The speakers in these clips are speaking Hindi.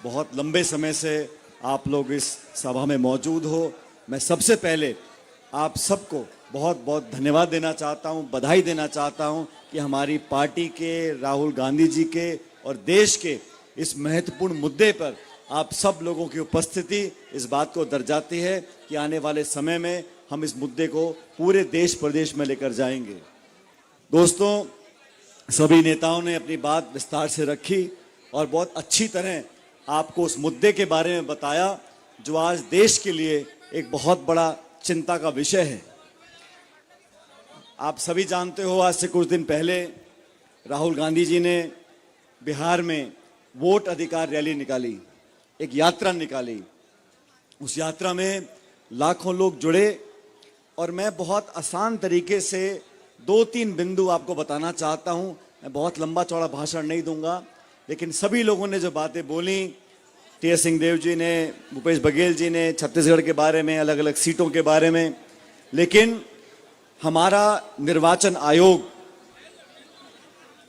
बहुत लंबे समय से आप लोग इस सभा में मौजूद हो। मैं सबसे पहले आप सबको बहुत बहुत धन्यवाद देना चाहता हूं, बधाई देना चाहता हूं कि हमारी पार्टी के, राहुल गांधी जी के और देश के इस महत्वपूर्ण मुद्दे पर आप सब लोगों की उपस्थिति इस बात को दर्शाती है कि आने वाले समय में हम इस मुद्दे को पूरे देश प्रदेश में लेकर जाएंगे। दोस्तों, सभी नेताओं ने अपनी बात विस्तार से रखी और बहुत अच्छी तरह आपको उस मुद्दे के बारे में बताया जो आज देश के लिए एक बहुत बड़ा चिंता का विषय है। आप सभी जानते हो, आज से कुछ दिन पहले राहुल गांधी जी ने बिहार में वोट अधिकार रैली निकाली, एक यात्रा निकाली। उस यात्रा में लाखों लोग जुड़े और मैं बहुत आसान तरीके से 2-3 बिंदु आपको बताना चाहता हूं। मैं बहुत लंबा चौड़ा भाषण नहीं दूंगा, लेकिन सभी लोगों ने जो बातें बोली, टी.एस. सिंहदेव जी ने, भूपेश बघेल जी ने छत्तीसगढ़ के बारे में, अलग अलग सीटों के बारे में, लेकिन हमारा निर्वाचन आयोग,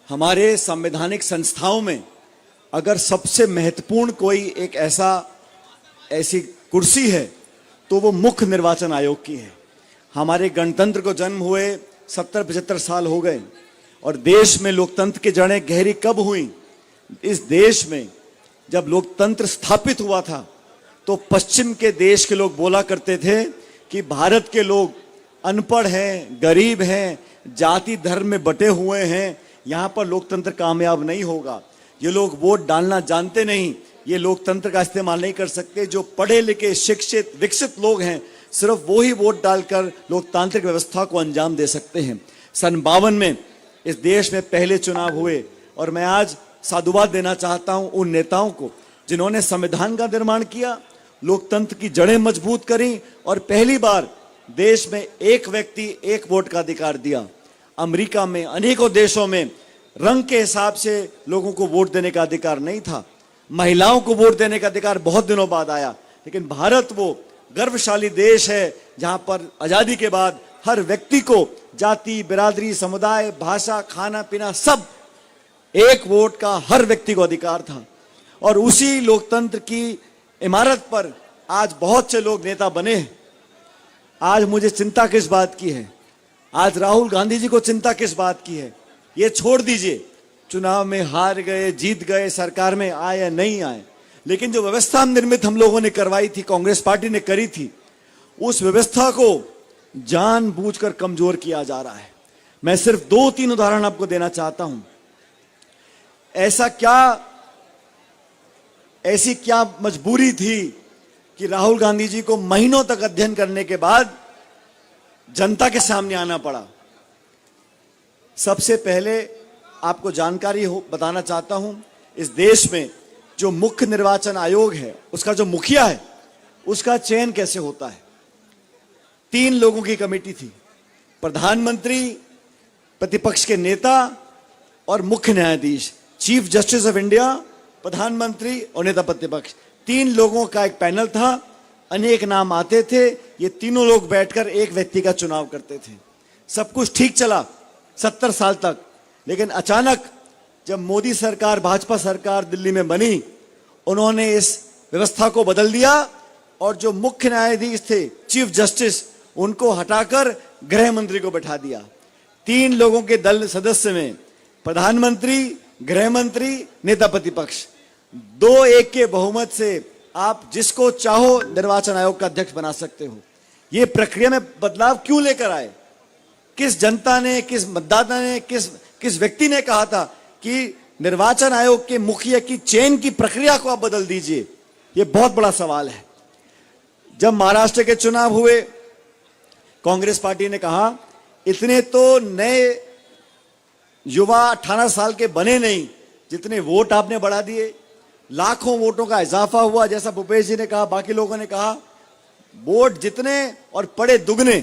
हमारे संवैधानिक संस्थाओं में अगर सबसे महत्वपूर्ण कोई एक ऐसी कुर्सी है तो वो मुख्य निर्वाचन आयोग की है। हमारे गणतंत्र को जन्म हुए 70-75 साल हो गए और देश में लोकतंत्र की जड़ें गहरी कब हुई? इस देश में जब लोकतंत्र स्थापित हुआ था तो पश्चिम के देश के लोग बोला करते थे कि भारत के लोग अनपढ़ हैं, गरीब हैं, जाति धर्म में बटे हुए हैं, यहाँ पर लोकतंत्र कामयाब नहीं होगा। ये लोग वोट डालना जानते नहीं, ये लोकतंत्र का इस्तेमाल नहीं कर सकते। जो पढ़े लिखे, शिक्षित, विकसित लोग हैं, सिर्फ वो ही वोट डालकर लोकतांत्रिक व्यवस्था को अंजाम दे सकते हैं। सन 52 में इस देश में पहले चुनाव हुए और मैं आज साधुवाद देना चाहता हूं उन नेताओं को जिन्होंने संविधान का निर्माण किया, लोकतंत्र की जड़ें मजबूत करी और पहली बार देश में एक व्यक्ति एक वोट का अधिकार दिया। अमेरिका में, अनेकों देशों में रंग के हिसाब से लोगों को वोट देने का अधिकार नहीं था। महिलाओं को वोट देने का अधिकार बहुत दिनों बाद आया, लेकिन भारत वो गर्वशाली देश है जहां पर आजादी के बाद हर व्यक्ति को जाति, बिरादरी, समुदाय, भाषा, खाना पीना सब एक वोट का हर व्यक्ति को अधिकार था। और उसी लोकतंत्र की इमारत पर आज बहुत से लोग नेता बने हैं। आज मुझे चिंता किस बात की है? आज राहुल गांधी जी को चिंता किस बात की है? ये छोड़ दीजिए, चुनाव में हार गए, जीत गए, सरकार में आए या नहीं आए, लेकिन जो व्यवस्था निर्मित हम लोगों ने करवाई थी, कांग्रेस पार्टी ने करी थी, उस व्यवस्था को जानबूझकर कमजोर किया जा रहा है। मैं सिर्फ 2-3 उदाहरण आपको देना चाहता हूं। ऐसी क्या मजबूरी थी कि राहुल गांधी जी को महीनों तक अध्ययन करने के बाद जनता के सामने आना पड़ा? सबसे पहले आपको जानकारी बताना चाहता हूं, इस देश में जो मुख्य निर्वाचन आयोग है, उसका जो मुखिया है, उसका चयन कैसे होता है? 3 लोगों की कमेटी थी, प्रधानमंत्री, प्रतिपक्ष के नेता और मुख्य न्यायाधीश। चीफ जस्टिस ऑफ इंडिया, प्रधानमंत्री और नेता प्रतिपक्ष, 3 लोगों का एक पैनल था। अनेक नाम आते थे, ये तीनों लोग बैठकर एक व्यक्ति का चुनाव करते थे। सब कुछ ठीक चला 70 साल तक, लेकिन अचानक जब मोदी सरकार, भाजपा सरकार दिल्ली में बनी, उन्होंने इस व्यवस्था को बदल दिया और जो मुख्य न्यायाधीश थे, चीफ जस्टिस, उनको हटाकर गृह मंत्री को बैठा दिया। 3 लोगों के दल सदस्य में प्रधानमंत्री, गृह मंत्री, नेता प्रतिपक्ष, 2-1 के बहुमत से आप जिसको चाहो निर्वाचन आयोग का अध्यक्ष बना सकते हो। ये प्रक्रिया में बदलाव क्यों लेकर आए? किस जनता ने, किस मतदाता ने, किस व्यक्ति ने कहा था कि निर्वाचन आयोग के मुखिया की चयन की प्रक्रिया को आप बदल दीजिए? ये बहुत बड़ा सवाल है। जब महाराष्ट्र के चुनाव हुए, कांग्रेस पार्टी ने कहा इतने तो नए युवा 18 साल के बने नहीं जितने वोट आपने बढ़ा दिए। लाखों वोटों का इजाफा हुआ, जैसा भूपेश जी ने कहा, बाकी लोगों ने कहा, वोट जितने और पड़े दुगने।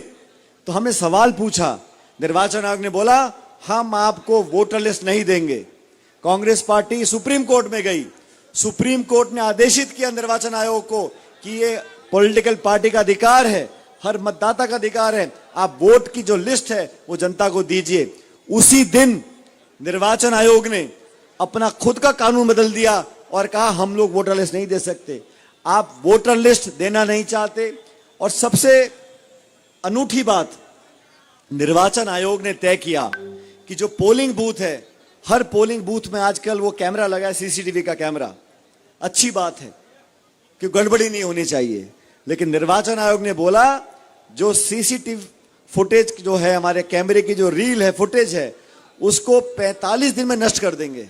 तो हमने सवाल पूछा, निर्वाचन आयोग ने बोला हम आपको वोटर लिस्ट नहीं देंगे। कांग्रेस पार्टी सुप्रीम कोर्ट में गई, सुप्रीम कोर्ट ने आदेशित किया निर्वाचन आयोग को कि ये पॉलिटिकल पार्टी का अधिकार है, हर मतदाता का अधिकार है, आप वोट की जो लिस्ट है वो जनता को दीजिए। उसी दिन निर्वाचन आयोग ने अपना खुद का कानून बदल दिया और कहा हम लोग वोटर लिस्ट नहीं दे सकते। आप वोटर लिस्ट देना नहीं चाहते। और सबसे अनूठी बात, निर्वाचन आयोग ने तय किया कि जो पोलिंग बूथ है, हर पोलिंग बूथ में आजकल वो कैमरा लगा है, सीसीटीवी का कैमरा। अच्छी बात है कि गड़बड़ी नहीं होनी चाहिए, लेकिन निर्वाचन आयोग ने बोला जो सीसीटीवी फुटेज जो है, हमारे कैमरे की जो रील है, फुटेज है, उसको 45 दिन में नष्ट कर देंगे।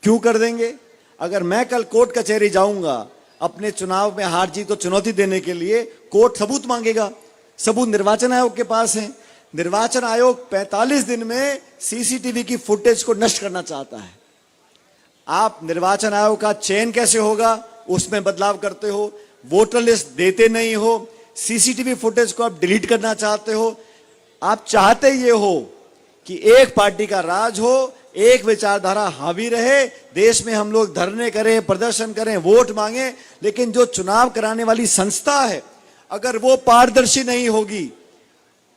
क्यों कर देंगे? अगर मैं कल कोर्ट कचहरी जाऊंगा अपने चुनाव में हार जीत को चुनौती देने के लिए, कोर्ट सबूत मांगेगा। सबूत निर्वाचन आयोग के पास है। निर्वाचन आयोग 45 दिन में सीसीटीवी की फुटेज को नष्ट करना चाहता है। आप निर्वाचन आयोग का चयन कैसे होगा, उसमें बदलाव करते हो, वोटर लिस्ट देते नहीं हो, सीसीटीवी फुटेज को आप डिलीट करना चाहते हो। आप चाहते ये हो कि एक पार्टी का राज हो, एक विचारधारा हावी रहे, देश में हम लोग धरने करें, प्रदर्शन करें, वोट मांगे, लेकिन जो चुनाव कराने वाली संस्था है, अगर वो पारदर्शी नहीं होगी,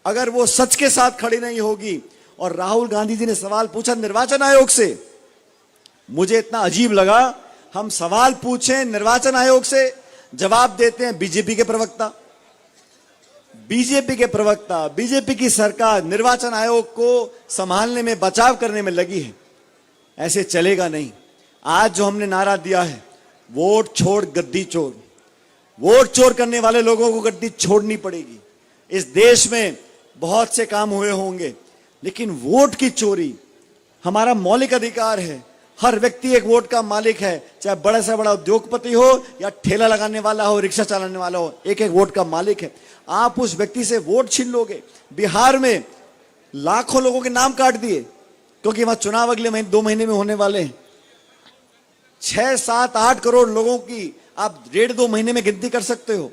अगर वो सच के साथ खड़ी नहीं होगी। और राहुल गांधी जी ने सवाल पूछा निर्वाचन आयोग से, मुझे इतना अजीब लगा, हम सवाल पूछें निर्वाचन आयोग से, जवाब देते हैं बीजेपी के प्रवक्ता। बीजेपी के प्रवक्ता, बीजेपी की सरकार निर्वाचन आयोग को संभालने में, बचाव करने में लगी है। ऐसे चलेगा नहीं। आज जो हमने नारा दिया है, वोट छोड़ गद्दी चोर, वोट चोर करने वाले लोगों को गद्दी छोड़नी पड़ेगी। इस देश में बहुत से काम हुए होंगे, लेकिन वोट की चोरी हमारा मौलिक अधिकार है। हर व्यक्ति एक वोट का मालिक है, चाहे बड़ा से बड़ा उद्योगपति हो या ठेला लगाने वाला हो, रिक्शा चलाने वाला हो, एक एक वोट का मालिक है। आप उस व्यक्ति से वोट छीन लोगे। बिहार में लाखों लोगों के नाम काट दिए क्योंकि वहां चुनाव अगले महीने 2 महीने में होने वाले हैं। 6, 7, 8 करोड़ लोगों की आप 1.5-2 महीने में गिनती कर सकते हो।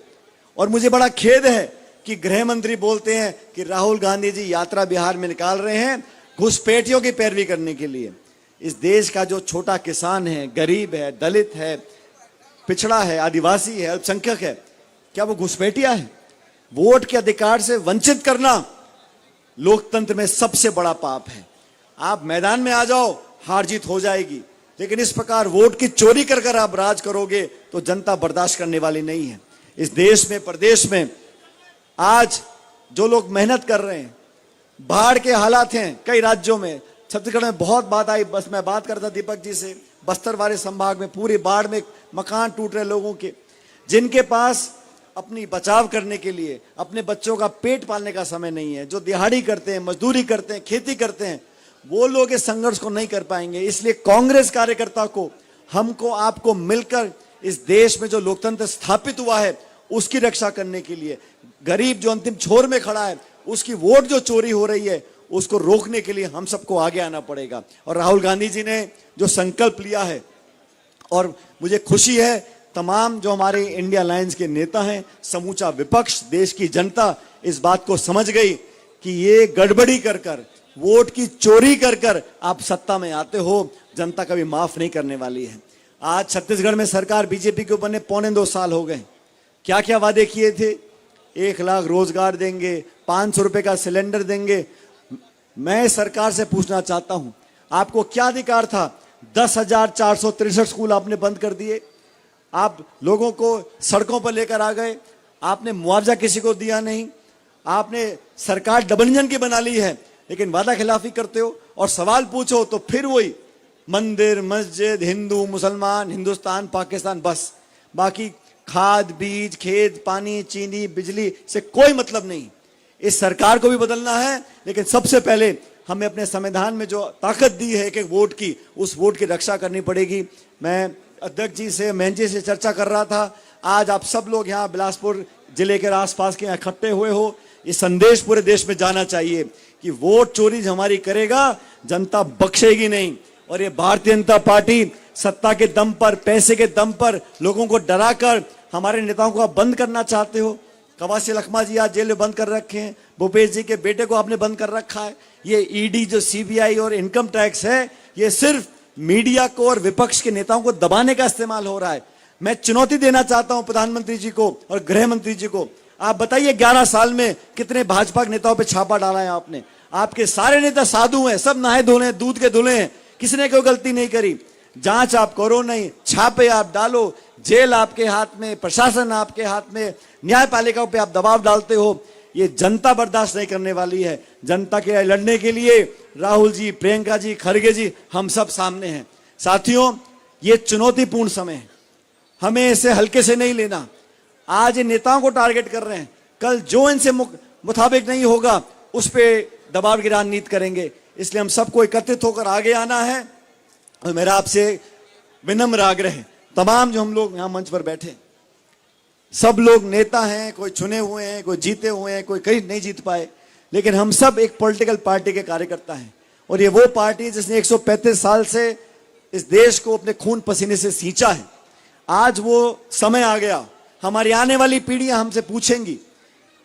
और मुझे बड़ा खेद है कि गृह मंत्री बोलते हैं कि राहुल गांधी जी यात्रा बिहार में निकाल रहे हैं घुसपैठियों की पैरवी करने के लिए। इस देश का जो छोटा किसान है, गरीब है, दलित है, पिछड़ा है, आदिवासी है, अल्पसंख्यक है, क्या वो घुसपैठिया है? वोट के अधिकार से वंचित करना लोकतंत्र में सबसे बड़ा पाप है। आप मैदान में आ जाओ, हार जीत हो जाएगी, लेकिन इस प्रकार वोट की चोरी कर कर आप राज करोगे तो जनता बर्दाश्त करने वाली नहीं है। इस देश में, प्रदेश में आज जो लोग मेहनत कर रहे हैं, बाढ़ के हालात हैं कई राज्यों में, छत्तीसगढ़ में बहुत बात आई। बस मैं बात करता दीपक जी से, बस्तर वाले संभाग में पूरी बाढ़ में मकान टूट रहे लोगों के, जिनके पास अपनी बचाव करने के लिए, अपने बच्चों का पेट पालने का समय नहीं है, जो दिहाड़ी करते हैं, मजदूरी करते हैं, खेती करते हैं, वो लोग इस संघर्ष को नहीं कर पाएंगे। इसलिए कांग्रेस कार्यकर्ता को, हमको, आपको मिलकर इस देश में जो लोकतंत्र स्थापित हुआ है उसकी रक्षा करने के लिए, गरीब जो अंतिम छोर में खड़ा है उसकी वोट जो चोरी हो रही है उसको रोकने के लिए हम सबको आगे आना पड़ेगा। और राहुल गांधी जी ने जो संकल्प लिया है, और मुझे खुशी है तमाम जो हमारे इंडिया अलायंस के नेता हैं, समूचा विपक्ष, देश की जनता इस बात को समझ गई कि ये गड़बड़ी कर कर, वोट की चोरी कर कर आप सत्ता में आते हो, जनता कभी माफ नहीं करने वाली है। आज छत्तीसगढ़ में सरकार बीजेपी के बने 1.25 साल हो गए। क्या क्या वादे किए थे? 1 लाख रोजगार देंगे, 500 रुपए का सिलेंडर देंगे। मैं सरकार से पूछना चाहता हूं, आपको क्या अधिकार था? 10,463 स्कूल आपने बंद कर दिए, आप लोगों को सड़कों पर लेकर आ गए, आपने मुआवजा किसी को दिया नहीं, आपने सरकार डबल इंजन की बना ली है, लेकिन वादा खिलाफी करते हो। और सवाल पूछो तो फिर वही मंदिर, मस्जिद, हिंदू, मुसलमान, हिंदुस्तान, पाकिस्तान, बस। बाकी खाद, बीज, खेत, पानी, चीनी, बिजली से कोई मतलब नहीं। इस सरकार को भी बदलना है, लेकिन सबसे पहले हमें अपने संविधान में जो ताकत दी है एक एक वोट की, उस वोट की रक्षा करनी पड़ेगी। मैं अध्यक्ष जी से, महंत जी से चर्चा कर रहा था। आज आप सब लोग यहाँ बिलासपुर जिले के आसपास के इकट्ठे हुए हो, ये संदेश पूरे देश में जाना चाहिए कि वोट चोरी हमारी करेगा, जनता बख्शेगी नहीं। और ये भारतीय जनता पार्टी सत्ता के दम पर, पैसे के दम पर लोगों को डराकर हमारे नेताओं को आप बंद करना चाहते हो। कवासी लखमा जी आज जेल में बंद कर रखे हैं, भूपेश जी के बेटे को आपने बंद कर रखा है। ये ईडी जो सीबीआई और इनकम टैक्स है, ये सिर्फ मीडिया को और विपक्ष के नेताओं को दबाने का इस्तेमाल हो रहा है। मैं चुनौती देना चाहता हूं प्रधानमंत्री जी को और गृह मंत्री जी को। आप बताइए 11 साल में कितने भाजपा के नेताओं पे छापा डाला है आपने? आपके सारे नेता साधु हैं, सब नहाए धोले, दूध के धुले हैं, किसी ने कोई गलती नहीं करी। जांच आप करो नहीं, छापे आप डालो, जेल आपके हाथ में, प्रशासन आपके हाथ में, न्यायपालिका पे आप दबाव डालते हो, ये जनता बर्दाश्त नहीं करने वाली है। जनता के लड़ने के लिए राहुल जी, प्रियंका जी, खड़गे जी, हम सब सामने हैं। साथियों, ये चुनौतीपूर्ण समय है, हमें इसे हल्के से नहीं लेना। आज इन नेताओं को टारगेट कर रहे हैं, कल जो इनसे मुताबिक नहीं होगा उस पर दबाव की रणनीति करेंगे। इसलिए हम सबको एकत्रित होकर आगे आना है। और मेरा आपसे विनम्र आग्रह है, तमाम जो हम लोग यहाँ मंच पर बैठे, सब लोग नेता हैं, कोई चुने हुए हैं, कोई जीते हुए हैं, कोई कहीं नहीं जीत पाए, लेकिन हम सब एक पॉलिटिकल पार्टी के कार्यकर्ता हैं। और ये वो पार्टी है जिसने 135 साल से इस देश को अपने खून पसीने से सींचा है। आज वो समय आ गया, हमारी आने वाली पीढ़ियां हमसे पूछेंगी,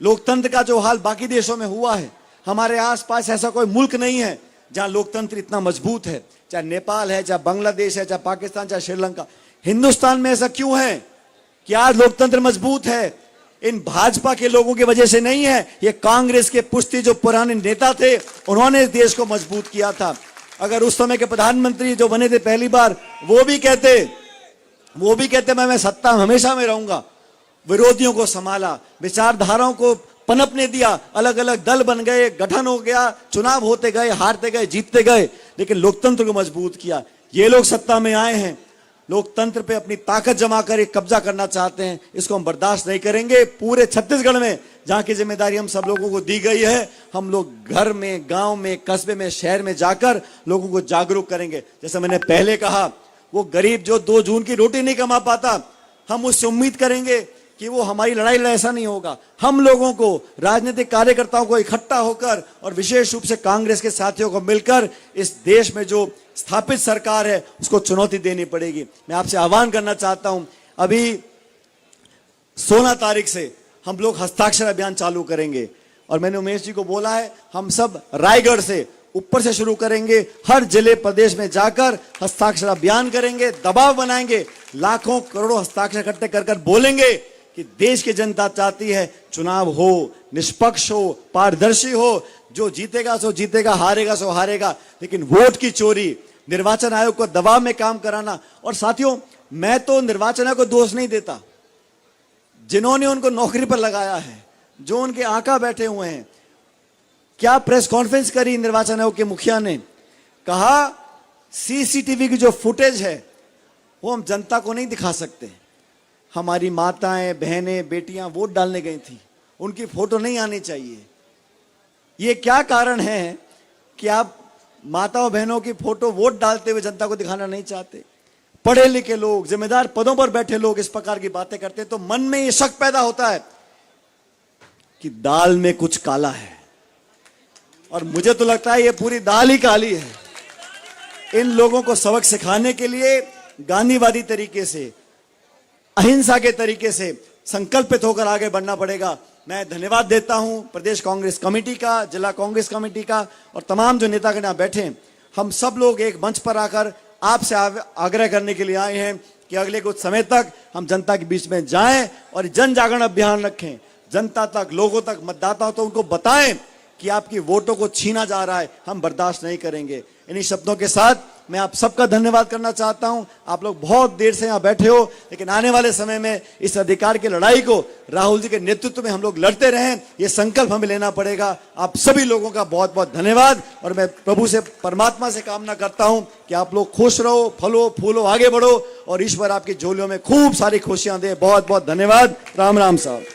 लोकतंत्र का जो हाल बाकी देशों में हुआ है, हमारे आसपास ऐसा कोई मुल्क नहीं है जहां लोकतंत्र इतना मजबूत है, चाहे नेपाल है, चाहे बांग्लादेश है, चाहे पाकिस्तान, चाहे श्रीलंका। हिंदुस्तान में ऐसा क्यों है कि आज लोकतंत्र मजबूत है? इन भाजपा के लोगों की वजह से नहीं है, ये कांग्रेस के पुश्ती जो पुराने नेता थे, उन्होंने इस देश को मजबूत किया था। अगर उस समय के प्रधानमंत्री जो बने थे पहली बार, वो भी कहते मैं सत्ता हमेशा में रहूंगा, विरोधियों को संभाला, विचारधाराओं को पनपने दिया, अलग अलग दल बन गए, गठन हो गया, चुनाव होते गए, हारते गए, जीतते गए, लेकिन लोकतंत्र को मजबूत किया। ये लोग सत्ता में आए हैं, लोकतंत्र पे अपनी ताकत जमा कर एक कब्जा करना चाहते हैं, इसको हम बर्दाश्त नहीं करेंगे। पूरे छत्तीसगढ़ में जहां की जिम्मेदारी हम सब लोगों को दी गई है, हम लोग घर में, गांव में, कस्बे में, शहर में जाकर लोगों को जागरूक करेंगे। जैसे मैंने पहले कहा, वो गरीब जो 2 जून की रोटी नहीं कमा पाता, हम उससे उम्मीद करेंगे कि वो हमारी लड़ाई लड़े, ऐसा नहीं होगा। हम लोगों को, राजनीतिक कार्यकर्ताओं को इकट्ठा होकर और विशेष रूप से कांग्रेस के साथियों को मिलकर इस देश में जो स्थापित सरकार है उसको चुनौती देनी पड़ेगी। मैं आपसे आह्वान करना चाहता हूं, अभी 16 तारीख से हम लोग हस्ताक्षर अभियान चालू करेंगे और मैंने उमेश जी को बोला है, हम सब रायगढ़ से ऊपर से शुरू करेंगे, हर जिले प्रदेश में जाकर हस्ताक्षर अभियान करेंगे, दबाव बनाएंगे, लाखों करोड़ों हस्ताक्षर इकट्ठे कर कर बोलेंगे कि देश की जनता चाहती है चुनाव हो, निष्पक्ष हो, पारदर्शी हो, जो जीतेगा सो जीतेगा, हारेगा सो हारेगा, लेकिन वोट की चोरी, निर्वाचन आयोग को दबाव में काम कराना। और साथियों, मैं तो निर्वाचन आयोग को दोष नहीं देता, जिन्होंने उनको नौकरी पर लगाया है, जो उनके आका बैठे हुए हैं। क्या प्रेस कॉन्फ्रेंस करी निर्वाचन आयोग के मुखिया ने, कहा सीसीटीवी की जो फुटेज है वो हम जनता को नहीं दिखा सकते। हमारी माताएं, बहनें, बेटियां वोट डालने गई थी, उनकी फोटो नहीं आनी चाहिए। ये क्या कारण है कि आप माताओं बहनों की फोटो वोट डालते हुए जनता को दिखाना नहीं चाहते? पढ़े लिखे लोग, जिम्मेदार पदों पर बैठे लोग इस प्रकार की बातें करते तो मन में ये शक पैदा होता है कि दाल में कुछ काला है। और मुझे तो लगता है ये पूरी दाल ही काली है। इन लोगों को सबक सिखाने के लिए गांधीवादी तरीके से, अहिंसा के तरीके से संकल्पित होकर आगे बढ़ना पड़ेगा। मैं धन्यवाद देता हूं प्रदेश कांग्रेस कमेटी का, जिला कांग्रेस कमेटी का और तमाम जो नेतागण यहां बैठे हैं। हम सब लोग एक मंच पर आकर आपसे आग्रह करने के लिए आए हैं कि अगले कुछ समय तक हम जनता के बीच में जाएं और जन जागरण अभियान रखें, जनता तक, लोगों तक, मतदाताओं तो उनको बताएं कि आपकी वोटों को छीना जा रहा है, हम बर्दाश्त नहीं करेंगे। इन्हीं शब्दों के साथ मैं आप सबका धन्यवाद करना चाहता हूं। आप लोग बहुत देर से यहां बैठे हो, लेकिन आने वाले समय में इस अधिकार की लड़ाई को राहुल जी के नेतृत्व में हम लोग लड़ते रहें, ये संकल्प हमें लेना पड़ेगा। आप सभी लोगों का बहुत बहुत धन्यवाद और मैं प्रभु से, परमात्मा से कामना करता हूं कि आप लोग खुश रहो, फलो फूलो, आगे बढ़ो और ईश्वर आपकी झोलियों में खूब सारी खुशियां दे। बहुत बहुत धन्यवाद। राम राम साहब।